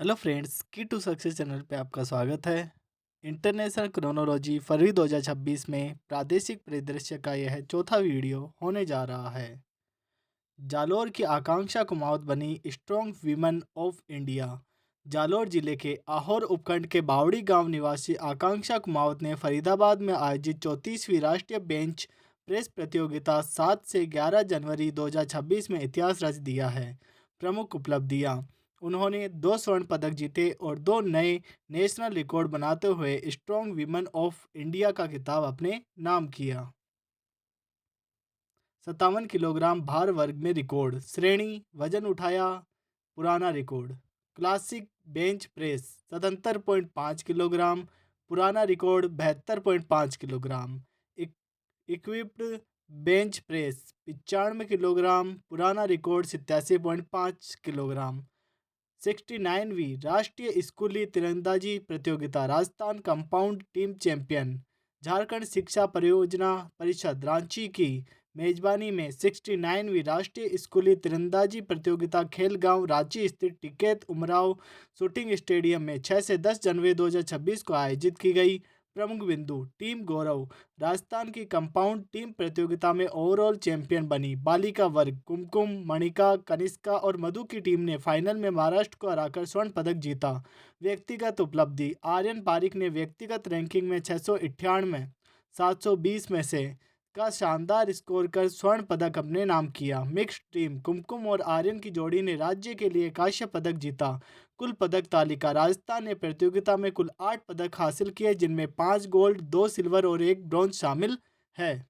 Hello friends, की to success channel पे आपका स्वागत है। इंटरनेशनल क्रोनोलॉजी फरवरी 2026 में प्रादेशिक परिदृश्य का यह चौथा वीडियो होने जा रहा है। जालोर की आकांक्षा कुमावत बनी strong women of India. Jalore जिले के आहोर उपखंड के बावड़ी गांव निवासी आकांक्षा कुमावत ने फरीदाबाद में आयोजित 34वीं राष्ट्रीय बेंच प्रेस प्रतियोगिता 7 से 11 जनवरी 2026 में इतिहास रच दिया है। प्रमुख उपलब्धियां: उन्होंने 2 स्वर्ण पदक जीते और 2 नए नेशनल रिकॉर्ड बनाते हुए स्ट्रॉन्ग वीमेन ऑफ इंडिया का खिताब अपने नाम किया। 57 किलोग्राम भार वर्ग में रिकॉर्ड श्रेणी वजन उठाया, पुराना record classic bench press 77.5 kilogram, पुराना record 72.5 kilogram. Equipped bench press 95 kilogram, पुराना रिकॉर्ड 87.5 किलोग्राम। 69वीं राष्ट्रीय स्कूली तीरंदाजी प्रतियोगिता Rajasthan compound team champion. Jharkhand शिक्षा परियोजना परिषद रांची की मेजबानी में 69वीं राष्ट्रीय स्कूली तीरंदाजी प्रतियोगिता खेल गांव रांची स्थित टिकैत उमराव शूटिंग स्टेडियम में 6 से 10 जनवरी 2026 को आयोजित की गई। प्रमुख बिंदु: टीम गौरव राजस्थान की कंपाउंड टीम प्रतियोगिता में ओवरऑल चैंपियन बनी। बालिका वर्ग कुमकुम, मणिका, कनिष्का और मधु की टीम ने फाइनल में महाराष्ट्र को हराकर स्वर्ण पदक जीता। व्यक्तिगत उपलब्धि: आर्यन पारिक ने व्यक्तिगत रैंकिंग में 698 720 में से का शानदार स्कोर कर स्वर्ण पदक अपने नाम किया। मिक्स्ड टीम कुमकुम और आर्यन की जोड़ी ने राज्य के लिए कांस्य पदक जीता। कुल पदक तालिका: राजस्थान ने प्रतियोगिता में कुल 8 पदक हासिल किए, जिनमें 5 गोल्ड, 2 सिल्वर और 1 ब्रॉन्ज शामिल है।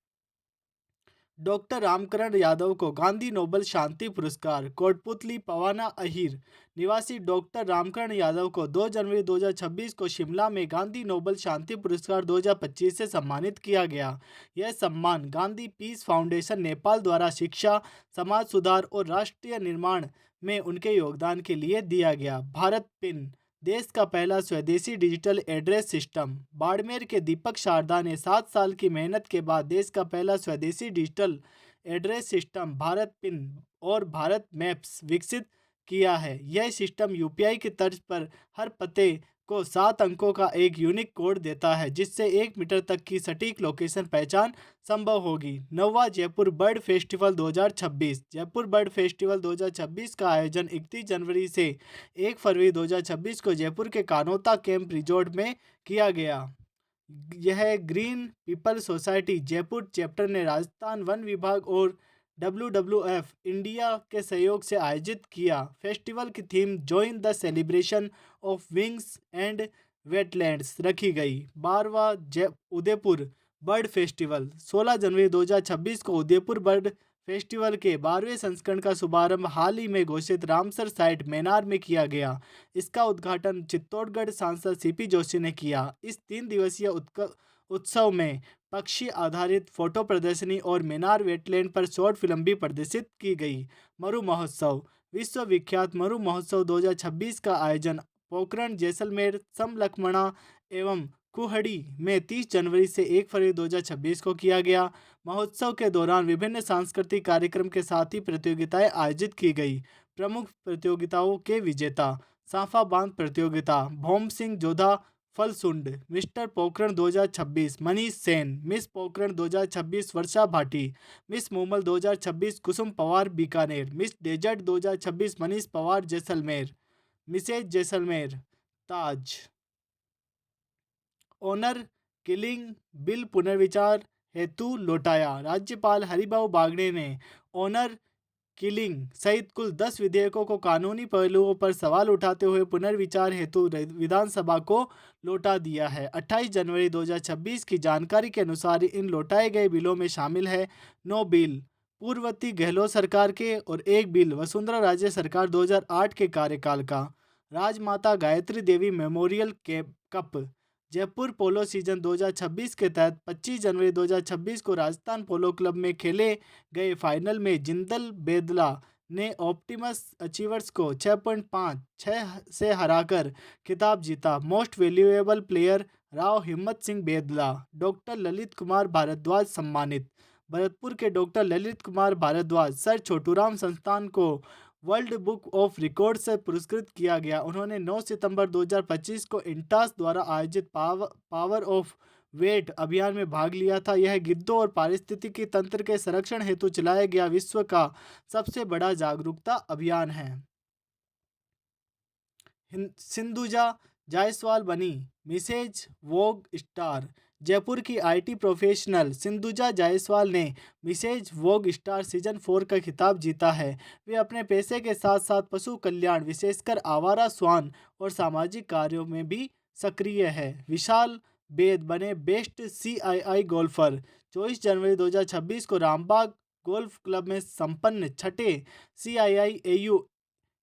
डॉक्टर रामकरण यादव को गांधी नोबल शांति पुरस्कार। कोटपुतली पवाना अहीर निवासी डॉक्टर रामकरण यादव को 2 जनवरी 2026 को शिमला में गांधी नोबल शांति पुरस्कार 2025 से सम्मानित किया गया। यह सम्मान गांधी पीस फाउंडेशन नेपाल द्वारा शिक्षा, समाज सुधार और राष्ट्रीय निर्माण में उनके योगदान के लिए दिया गया। भारत पिन देश का पहला स्वदेशी डिजिटल एड्रेस सिस्टम। बाड़मेर के दीपक शारदा ने 7 साल की मेहनत के बाद देश का पहला स्वदेशी digital address system Bharat pin और भारत मैप्स विकसित किया है। यह सिस्टम यूपीआई की तर्ज पर हर पते को 7 अंकों का एक यूनिक कोड देता है, जिससे 1 मीटर तक की सटीक लोकेशन पहचान संभव होगी। नौवां Jaipur bird festival 2026। Jaipur bird festival 2026 का आयोजन 31 जनवरी से 1 फरवरी 2026 को जयपुर के कानोता कैंप रिजॉर्ट में किया गया। यह green people society Jaipur chapter ने राजस्थान वन विभाग और WWF इंडिया के सहयोग से आयोजित किया। फेस्टिवल की theme join the celebration of wings and wetlands रखी गई। 12वां उदयपुर बर्ड फेस्टिवल 16 जनवरी 2026 को उदयपुर बर्ड फेस्टिवल के 12वें संस्करण का शुभारंभ हाल ही में घोषित रामसर साइट मैनार में किया गया। इसका उद्घाटन चित्तौड़गढ़ सांसद सीपी जोशी ने किया। इस 3 दिवसीय उत्सव में पक्षी आधारित फोटो प्रदर्शनी और मैनार वेटलैंड पर शॉर्ट फिल्म भी प्रदर्शित की गई। मरु महोत्सव विश्व विख्यात मरु महोत्सव 2026 का आयोजन पोखरण, जैसलमेर, समलखमणा एवं कुहड़ी में 30 जनवरी से 1 फरवरी 2026 को किया गया। महोत्सव के दौरान विभिन्न सांस्कृतिक कार्यक्रम के साथ ही प्रतियोगिताएं आयोजित की गई। प्रमुख प्रतियोगिताओं के विजेता: साफा बांध प्रतियोगिता Bhaum Singh Jodha Phalsund, mister Pokhran 2026 Manish Sen, miss Pokhran 2026 Varsha Bhati, miss Moomal 2026 Kusum Pawar Bikaner, miss desert 2026 Manish Pawar Jaisalmer, Mrs Jaisalmer Taj. Honour killing bill पुनर्विचार हेतु लौटाया। राज्यपाल हरिभाऊ बागड़े ने ऑनर किलिंग सहित कुल 10 विधेयकों को कानूनी पहलुओं पर सवाल उठाते हुए पुनर्विचार हेतु विधानसभा को लौटा दिया है। 28 जनवरी 2026 की जानकारी के अनुसार इन लौटाए गए बिलों में शामिल है 9 बिल पूर्ववर्ती गहलोत सरकार के और 1 बिल वसुंधरा राजे सरकार 2008 के कार्यकाल का। राजमाता गायत्री देवी मेमोरियल कप जयपुर पोलो सीजन 2026 के तहत 25 जनवरी 2026 को राजस्थान पोलो क्लब में खेले गए फाइनल में जिंदल बेदला ने ऑप्टिमस अचीवर्स को 6.56 से हराकर खिताब जीता। मोस्ट वैल्यूएबल प्लेयर राव हिम्मत सिंह बेदला। डॉक्टर ललित कुमार भारद्वाज सम्मानित। भरतपुर के डॉक्टर ललित कुमार भारद्वाज सर छोटूराम संस्थान को वर्ल्ड बुक ऑफ रिकॉर्ड से पुरस्कृत किया गया। उन्होंने 9 सितंबर 2025 को इंटास द्वारा आयोजित पावर ऑफ वेट अभियान में भाग लिया था। यह गिद्धों और पारिस्थितिकी तंत्र के संरक्षण हेतु चलाया गया विश्व का सबसे बड़ा जागरूकता अभियान है। सिंधुजा जायसवाल बनी मिसेज वोग स्टार। जयपुर की आईटी प्रोफेशनल सिंधुजा जायसवाल ने मिसेज वोग स्टार सीजन 4 का खिताब जीता है। वे अपने पेशे के साथ साथ पशु कल्याण, विशेषकर आवारा श्वान और सामाजिक कार्यों में भी सक्रिय है। विशाल बेद बने बेस्ट सीआईआई गोल्फर। 24 जनवरी 2026 को रामबाग गोल्फ क्लब में संपन्न छठे CII AU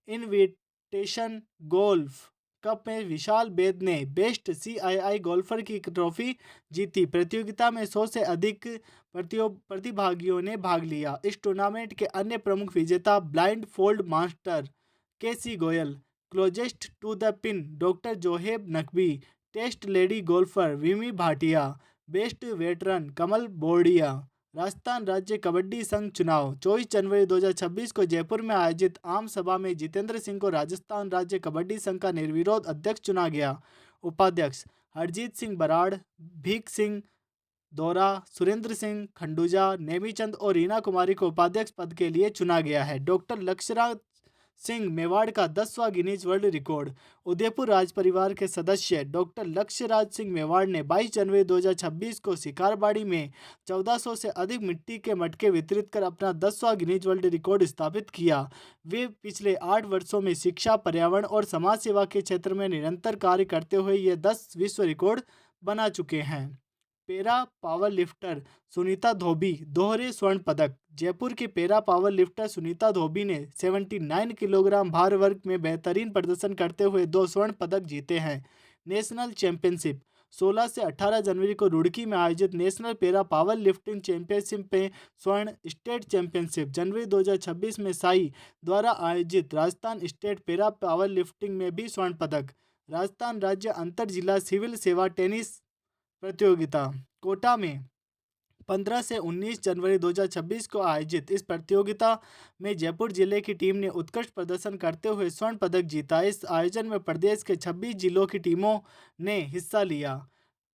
invitation golf cup में विशाल बेद ने बेस्ट सीआईआई गोल्फर की ट्रॉफी जीती। प्रतियोगिता में 100 से अधिक प्रतिभागियों ने भाग लिया। इस टूर्नामेंट के अन्य प्रमुख विजेता blindfold master KC Goyal, closest to the pin doctor Zoheb Naqvi, test lady golfer Vimmi Bhatia, best veteran Kamal Bordia. Rajasthan राज्य कबड्डी संघ चुनाव। 24 जनवरी 2026 को जयपुर में आयोजित आम सभा में जितेंद्र सिंह को राजस्थान राज्य कबड्डी संघ का निर्विरोध अध्यक्ष चुना गया। उपाध्यक्ष हरजीत सिंह बराड़, भीख सिंह दौरा, सुरेंद्र सिंह खंडूजा, नेमीचंद और रीना कुमारी को उपाध्यक्ष पद के लिए चुना गया है। डॉक्टर लक्ष्यराज सिंह मेवाड़ का 10वां गिनीज वर्ल्ड रिकॉर्ड। उदयपुर राज परिवार के सदस्य डॉक्टर लक्ष्यराज सिंह मेवाड़ ने 22 जनवरी 2026 को शिकारबाड़ी में 1400 से अधिक मिट्टी के मटके वितरित कर अपना 10वां गिनीज वर्ल्ड रिकॉर्ड स्थापित किया। वे पिछले 8 वर्षों में शिक्षा, पर्यावरण और समाज सेवा के क्षेत्र में निरंतर कार्य करते हुए ये 10 विश्व रिकॉर्ड बना चुके हैं। पैरा पावर लिफ्टर सुनीता धोबी दोहरे स्वर्ण पदक। जयपुर की पैरा पावर लिफ्टर सुनीता धोबी ने 79 किलोग्राम भार वर्ग में बेहतरीन प्रदर्शन करते हुए 2 स्वर्ण पदक जीते हैं। National championship. 16 से 18 जनवरी को रुड़की में आयोजित national para power lifting championship में स्वर्ण, स्टेट चैंपियनशिप जनवरी 2026 में साई द्वारा आयोजित Rajasthan state para power lifting में भी स्वर्ण पदक। राजस्थान राज्य अंतर जिला सिविल सेवा टेनिस प्रतियोगिता कोटा में 15 से 19 जनवरी 2026 को आयोजित इस प्रतियोगिता में जयपुर जिले की टीम ने उत्कृष्ट प्रदर्शन करते हुए स्वर्ण पदक जीता। इस आयोजन में प्रदेश के 26 जिलों की टीमों ने हिस्सा लिया।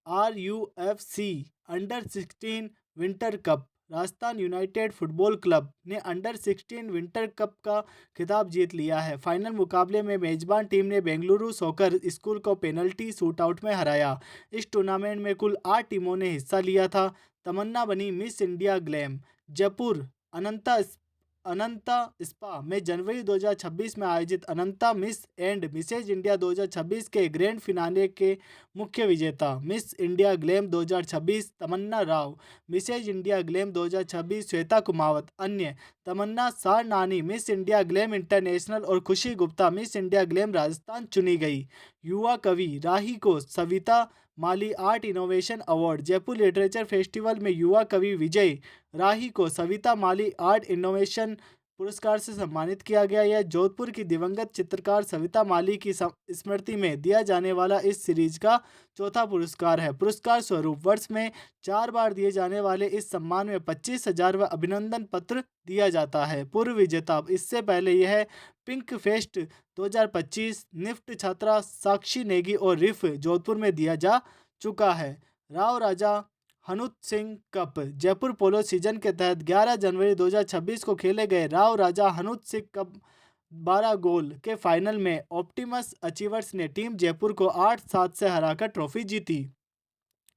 RUFC under 16 winter cup. Rajasthan United football club ने अंडर 16 विंटर कप का खिताब जीत लिया है। फाइनल मुकाबले में मेजबान टीम ने बेंगलुरु सॉकर स्कूल को पेनल्टी शूटआउट में हराया। इस टूर्नामेंट में कुल 8 टीमों ने हिस्सा लिया था। तमन्ना बनी miss India glam. Jaipur Ananta spa में जनवरी 2026 में आयोजित Ananta miss and Mrs India 2026 के ग्रैंड फिनाले के मुख्य विजेता। Miss India glam 2026 Tamanna Rao, Mrs India glam 2026 Shweta Kumawat. अन्य Tamanna Sarnani miss India glam international और Khushi Gupta miss India glam Rajasthan चुनी गई। युवा कवि राही को Savita Mali art innovation award. Jaipur literature festival में युवा कवि विजय राही को सविता माली आर्ट इनोवेशन पुरस्कार से सम्मानित किया गया। यह जोधपुर की दिवंगत चित्रकार सविता माली की स्मृति में दिया जाने वाला इस सीरीज का चौथा पुरस्कार है। पुरस्कार स्वरूप वर्ष में 4 बार दिए जाने वाले इस सम्मान में 25,000 व अभिनंदन पत्र दिया जाता है। पूर्व विजेता। इससे पहले यह पिंक फेस्ट 2025, निफ्ट छात्रा साक्षी नेगी और रिफ जोधपुर में दिया जा चुका है। राव राजा हनुत सिंह कप। जयपुर पोलो सीजन के तहत 11 जनवरी 2026 को खेले गए राव राजा हनुत सिंह कप 12 गोल के फाइनल में ऑप्टिमस अचीवर्स ने टीम जयपुर को 8-7 से हराकर ट्रॉफी जीती।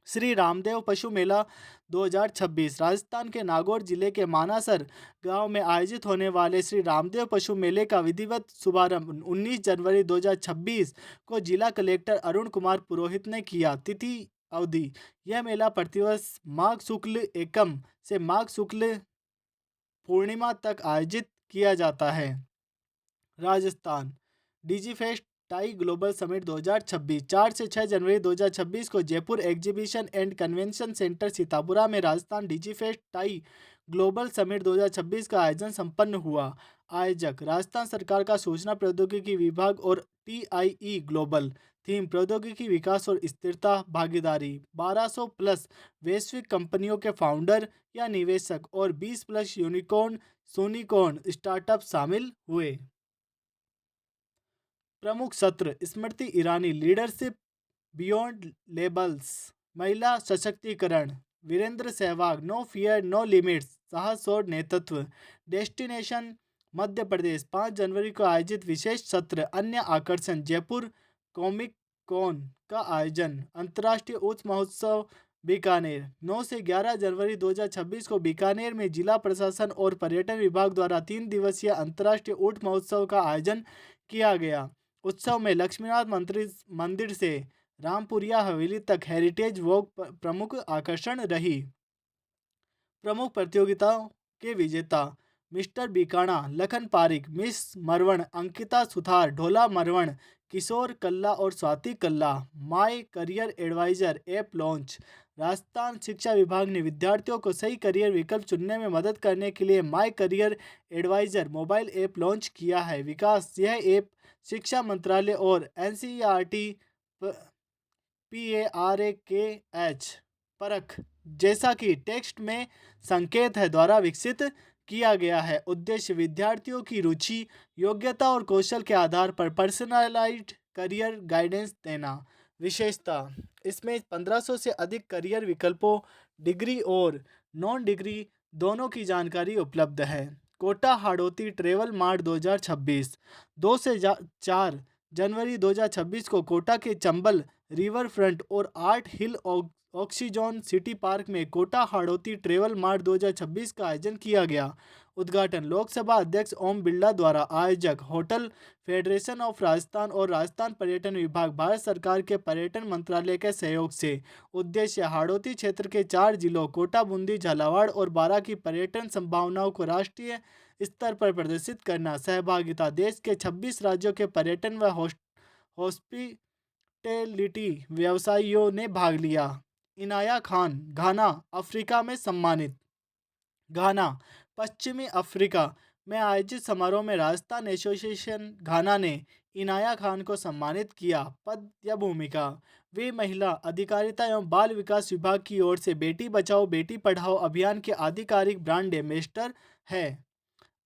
श्री रामदेव पशु मेला 2026। राजस्थान के नागौर जिले के मानासर गांव में आयोजित होने वाले श्री रामदेव पशु मेले का विधिवत शुभारंभ 19 जनवरी 2026 को जिला कलेक्टर अरुण कुमार पुरोहित ने किया। तिथि अवधि। यह मेला प्रतिवर्ष माघ शुक्ल एकम से माघ शुक्ल पूर्णिमा तक आयोजित किया जाता है। Rajasthan Digifest TiE global summit 2026। 4 से 6 जनवरी 2026 को Jaipur exhibition and convention centre Sitapura में Rajasthan Digifest TiE global summit 2026 का आयोजन संपन्न हुआ। आयोजक राजस्थान सरकार का सूचना प्रौद्योगिकी विभाग और TIE ग्लोबल। थीम प्रौद्योगिकी विकास और स्थिरता भागीदारी। 1200 प्लस वैश्विक कंपनियों के फाउंडर या निवेशक और 20 प्लस यूनिकॉर्न सोनिकॉर्न स्टार्टअप शामिल हुए। प्रमुख सत्र Smriti Irani leadership beyond labels, महिला सशक्तिकरण, Virender Sehwag no fear no limits, साहस और नेतृत्व। डेस्टिनेशन मध्य प्रदेश, 5 जनवरी को आयोजित विशेष सत्र। अन्य आकर्षण जयपुर कॉमिक कॉन का आयोजन। अंतर्राष्ट्रीय उच्च महोत्सव बीकानेर, 9 से 11 जनवरी 2026 को बीकानेर में जिला प्रशासन और पर्यटन विभाग द्वारा 3 दिवसीय अंतर्राष्ट्रीय ऊंट महोत्सव का आयोजन किया गया। उत्सव में लक्ष्मीनाथ मंदिर से रामपुरिया हवेली तक हेरिटेज वॉक प्रमुख आकर्षण रही। प्रमुख प्रतियोगिताओं के विजेता मिस्टर बीकाणा लखन पारिक, मिस मरवण अंकिता सुथार, ढोला मरवण किशोर कल्ला और Swati Kalla. My career adviser app launch, Rajasthan शिक्षा विभाग ने विद्यार्थियों को सही करियर विकल्प चुनने में मदद करने के लिए my career adviser mobile app launch किया है। विकास, यह ऐप शिक्षा मंत्रालय और एनसीईआरटी PARAKH परख जैसा कि टेक्स्ट में संकेत है द्वारा विकसित किया गया है। उद्देश्य विद्यार्थियों की रुचि, योग्यता और कौशल के आधार पर पर्सनलाइज्ड करियर गाइडेंस देना। विशेषता, इसमें 1500 से अधिक करियर विकल्पों, डिग्री और नॉन डिग्री दोनों की जानकारी उपलब्ध है। कोटा हाड़ौती ट्रेवल मार्ट 2026, 2 से 4 जनवरी 2026 को कोटा के चंबल रिवर फ्रंट और आर्ट हिल ऑक्सीजन सिटी पार्क में कोटा हाड़ौती ट्रेवल मार्ट 2026 का आयोजन किया गया। उद्घाटन लोकसभा अध्यक्ष ओम बिरला द्वारा। आयोजक होटल फेडरेशन ऑफ राजस्थान और राजस्थान पर्यटन विभाग, भारत सरकार के पर्यटन मंत्रालय के सहयोग से। उद्देश्य हाड़ौती क्षेत्र के 4 जिलों कोटा, बूंदी, झालावाड़ और बारां की पर्यटन संभावनाओं को राष्ट्रीय स्तर पर प्रदर्शित करना। सहभागिता, देश के 26 राज्यों के पर्यटन व हॉस्पिटैलिटी व्यवसायियों ने भाग लिया। इनाया खान घाना अफ्रीका में सम्मानित। घाना, पश्चिमी अफ्रीका में आयोजित समारोह में राजस्थान एसोसिएशन घाना ने इनाया खान को सम्मानित किया। पद या भूमिका, वे महिला अधिकारिता एवं बाल विकास विभाग की ओर से बेटी बचाओ बेटी पढ़ाओ अभियान के आधिकारिक ब्रांड एम्बेसडर है।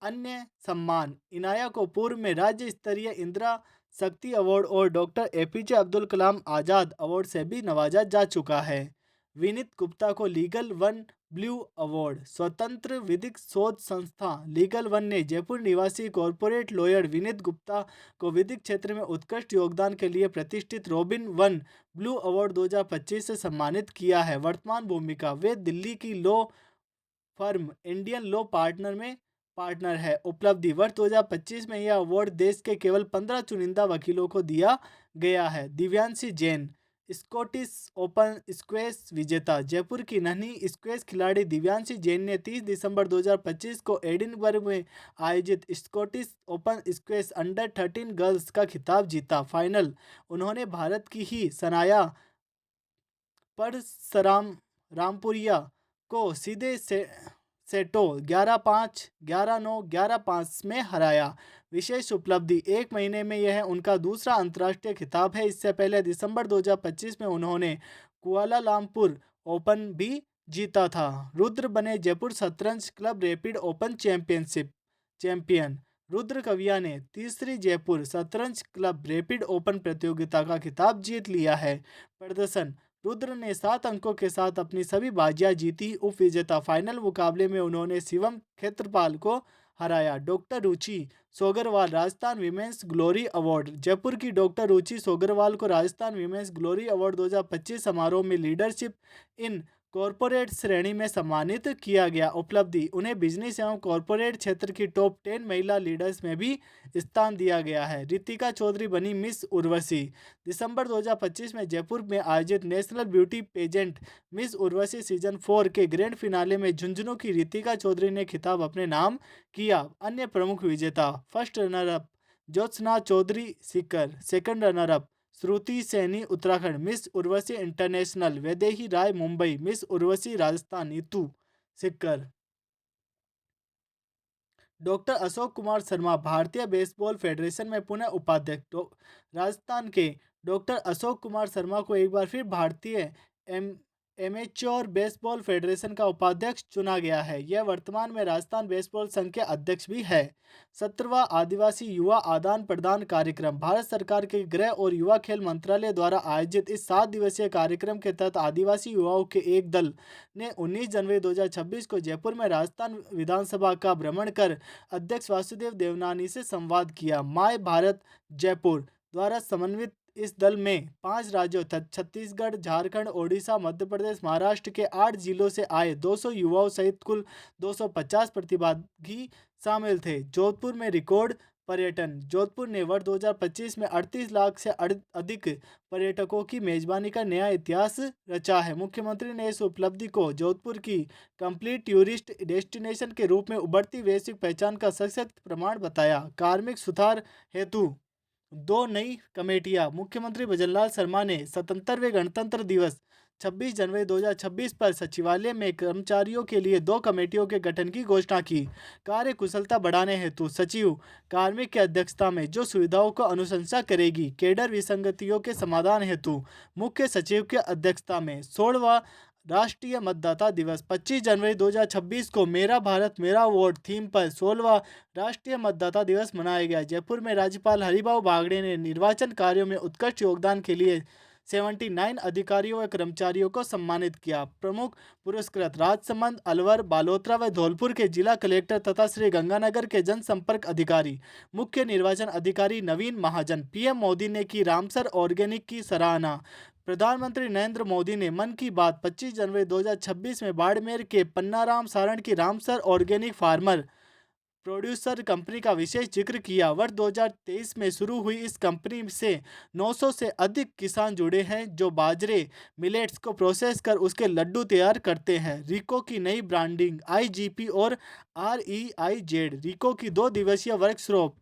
अन्य सम्मान, इनाया को पूर्व में राज्य स्तरीय इंदिरा शक्ति अवार्ड और doctor APJ Abdul Kalam Azad award से भी नवाजा जा चुका है। विनीत गुप्ता को लीगल वन ब्लू अवार्ड। स्वतंत्र विधिक शोध संस्था लीगल वन ने जयपुर निवासी कॉरपोरेट लॉयर विनीत गुप्ता को विधिक क्षेत्र में उत्कृष्ट योगदान के लिए प्रतिष्ठित रॉबिन वन ब्लू अवार्ड 2025 से सम्मानित किया है। वर्तमान भूमिका, वे दिल्ली की law firm Indian law partner है। उपलब्धि, वर्ष 2025 में यह अवार्ड देश के केवल 15 चुनिंदा वकीलों को दिया गया है। Divyanshi Jain, Scottish open squash विजेता, जयपुर की नन्ही स्क्वैश खिलाड़ी दिव्यांशी जैन ने 30 दिसंबर 2025 को एडिनबर्ग में आयोजित स्कॉटिश ओपन स्क्वैश अंडर-13 गर्ल्स का खिताब जीता। फाइनल, उन्होंने भारत की ही सनाया परसराम रामपुरिया को सीधे सेटों 11-5, 11-9, 11-5 में हराया। विशेष उपलब्धि, 1 महीने में यह उनका दूसरा अंतर्राष्ट्रीय खिताब है। इससे पहले दिसंबर 2025 में उन्होंने कुआलालंपुर ओपन भी जीता था। रुद्र बने जयपुर शतरंज club rapid open champion. Rudra Kavia ने तीसरी जयपुर शतरंज क्लब रैपिड ओपन प्रतियोगिता का खिताब जीत लिया है। प्रदर्शन, रुद्र ने 7 अंकों के साथ अपनी सभी बाजियां जीती। उप विजेता, फाइनल मुकाबले में उन्होंने शिवम खेत्रपाल को हराया। Doctor Ruchi Sogarwal Rajasthan women's glory award. Jaipur की डॉक्टर रुचि सोगरवाल को राजस्थान विमेंस ग्लोरी अवार्ड 2025 समारोह में लीडरशिप इन कॉरपोरेट श्रेणी में सम्मानित किया गया। उपलब्धि, उन्हें बिजनेस एवं कॉरपोरेट क्षेत्र की टॉप 10 महिला लीडर्स में भी स्थान दिया गया है। रितिका चौधरी बनी मिस उर्वशी। दिसंबर 2025 में जयपुर में आयोजित national beauty pageant Miss Urvashi season 4 के ग्रैंड फिनाले में झुंझुनू की रितिका चौधरी ने खिताब अपने नाम किया। अन्य प्रमुख विजेता, first runner up Jyotsna Chaudhary Sikar, second runner up Shruti Saini Uttarakhand, miss Urvashi international Vaidehi Rai Mumbai, miss Urvashi Rajasthan Neetu Sikkar. Doctor Ashok Kumar Sharma भारतीय बेसबॉल फेडरेशन में पुनः उपाध्यक्ष। राजस्थान के डॉक्टर अशोक कुमार शर्मा को एक बार फिर भारतीय एमेच्योर बेसबॉल फेडरेशन का उपाध्यक्ष चुना गया है। यह वर्तमान में राजस्थान बेसबॉल संघ के अध्यक्ष भी है। 17वां आदिवासी युवा आदान प्रदान कार्यक्रम भारत सरकार के गृह और युवा खेल मंत्रालय द्वारा आयोजित इस 7 दिवसीय कार्यक्रम के तहत आदिवासी युवाओं के एक दल ने 19 जनवरी 2026 को जयपुर में राजस्थान विधानसभा का भ्रमण कर अध्यक्ष वासुदेव देवनानी से संवाद किया। माय भारत जयपुर द्वारा समन्वित इस दल में 5 राज्यों छत्तीसगढ़, झारखंड, ओडिशा, मध्य प्रदेश, महाराष्ट्र के 8 जिलों से आए 200 युवाओं सहित कुल 250 प्रतिभागी शामिल थे। जोधपुर में रिकॉर्ड पर्यटन। जोधपुर ने वर्ष 2025 में 38 लाख से अधिक पर्यटकों की मेजबानी का नया इतिहास रचा है। मुख्यमंत्री ने इस उपलब्धि को जोधपुर की कंप्लीट टूरिस्ट डेस्टिनेशन के रूप में उभरती वैश्विक पहचान का सशक्त प्रमाण बताया। कार्मिक सुधार हेतु 2 नई कमेटियां। मुख्यमंत्री भजनलाल शर्मा ने 77वें गणतंत्र दिवस 26 जनवरी 2026 पर सचिवालय में कर्मचारियों के लिए 2 कमेटियों के गठन की घोषणा की। कार्य कुशलता बढ़ाने हेतु सचिव कार्मिक की अध्यक्षता में जो सुविधाओं को अनुशंसा करेगी। केडर विसंगतियों के समाधान हेतु मुख्य सचिव की अध्यक्षता में 16वां राष्ट्रीय मतदाता दिवस 25 जनवरी 2026 को मेरा भारत मेरा वोट थीम पर 16वां राष्ट्रीय मतदाता दिवस मनाया गया। जयपुर में राज्यपाल हरिभाऊ बागड़े ने निर्वाचन कार्यों में उत्कृष्ट योगदान के लिए 79 अधिकारियों व कर्मचारियों को सम्मानित किया। प्रमुख पुरस्कृत राजसमंद, अलवर, बालोतरा व धौलपुर के जिला कलेक्टर तथा श्री गंगानगर के जनसंपर्क अधिकारी। मुख्य निर्वाचन अधिकारी नवीन महाजन। पीएम मोदी ने की रामसर ऑर्गेनिक की सराहना। प्रधानमंत्री नरेंद्र मोदी ने मन की बात 25 जनवरी 2026 में बाड़मेर के पन्नाराम सारण की Ramsar organic farmer producer company का विशेष जिक्र किया। वर्ष 2023 में शुरू हुई इस कंपनी से 900 से अधिक किसान जुड़े हैं जो बाजरे मिलेट्स को प्रोसेस कर उसके लड्डू तैयार करते हैं। रिको की नई ब्रांडिंग। आईजीपी और REIZ रिको की 2 दिवसीय वर्कशॉप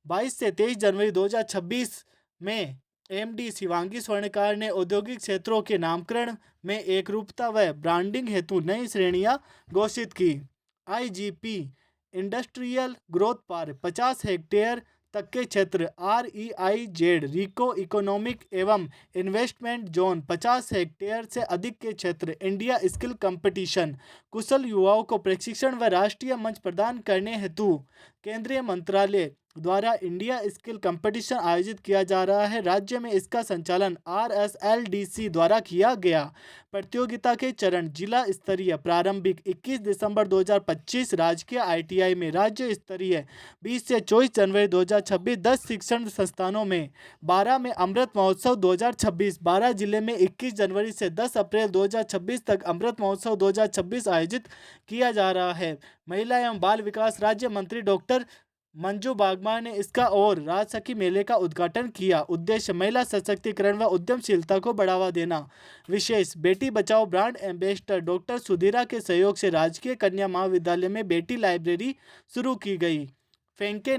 22 से 23 जनवरी 2026 में MD शिवांगी स्वर्णकार ने औद्योगिक क्षेत्रों के नामकरण में एकरूपता व ब्रांडिंग हेतु नई श्रेणियां घोषित की। IGP इंडस्ट्रियल ग्रोथ पर 50 हेक्टेयर तक के क्षेत्र। REIZ रिको इकोनॉमिक एवं इन्वेस्टमेंट जोन 50 हेक्टेयर से अधिक के क्षेत्र। इंडिया स्किल कंपटीशन कुशल युवाओं को प्रशिक्षण व राष्ट्रीय मंच प्रदान करने हेतु केंद्रीय मंत्रालय द्वारा इंडिया स्किल कंपटीशन आयोजित किया जा रहा है। राज्य में इसका संचालन RSLDC द्वारा किया गया। प्रतियोगिता के चरण। जिला स्तरीय प्रारंभिक 21 दिसंबर 2025 राजकीय ITI में। राज्य स्तरीय 20 से 24 जनवरी 2026 10 शिक्षण संस्थानों में। 12 में अमृत महोत्सव 2026। 12 जिले में 21 जनवरी से 10 अप्रैल 2026 तक अमृत महोत्सव 2026 आयोजित किया जा रहा है। महिला एवं बाल विकास राज्य मंत्री डॉक्टर मंजू बागमा ने इसका और राजसखी मेले का उद्घाटन किया। उद्देश्य महिला सशक्तिकरण व उद्यमशीलता को बढ़ावा देना। विशेष Beti Bachao brand ambassador doctor Sudhira के सहयोग से राजकीय कन्या महाविद्यालय में बेटी लाइब्रेरी शुरू की गई। फेंके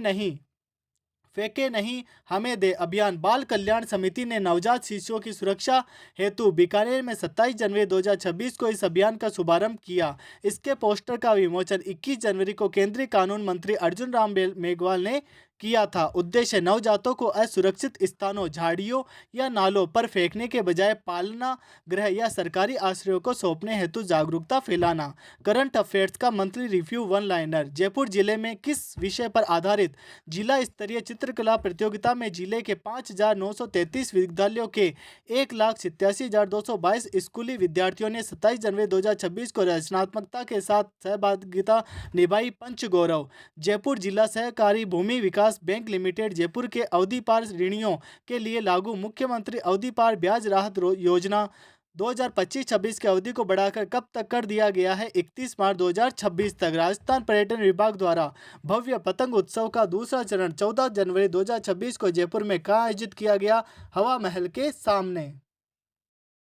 नहीं हमें दे अभियान। बाल कल्याण समिति ने नवजात शिशुओं की सुरक्षा हेतु बीकानेर में 27 जनवरी 2026 को इस अभियान का शुभारंभ किया। इसके पोस्टर का विमोचन 21 जनवरी को केंद्रीय कानून मंत्री अर्जुन राम मेघवाल ने किया था। उद्देश्य नवजातों को असुरक्षित स्थानों, झाड़ियों या नालों पर फेंकने के बजाय पालना गृह या सरकारी आश्रयों को सौंपने हेतु जागरूकता फैलाना। करंट अफेयर्स का monthly review one liner. Jaipur जिले में किस विषय पर आधारित जिला स्तरीय चित्रकला प्रतियोगिता में जिले के 5,933 विद्यालयों के 1,87,222 स्कूली विद्यार्थियों ने 27 जनवरी 2026 को रचनात्मकता के साथ सहभागिता निभाई। पंच गौरव। जयपुर जिला सहकारी भूमि विकास बैंक लिमिटेड जयपुर के अवधि पार ऋणियों के लिए लागू मुख्यमंत्री अवधि पार ब्याज राहत योजना 2025-26 की अवधि को बढ़ाकर कब तक कर दिया गया है? 31 मार्च 2026 तक। राजस्थान पर्यटन विभाग द्वारा भव्य पतंग उत्सव का दूसरा चरण 14 जनवरी 2026 को जयपुर में कहाँ आयोजित किया गया? हवा महल के सामने।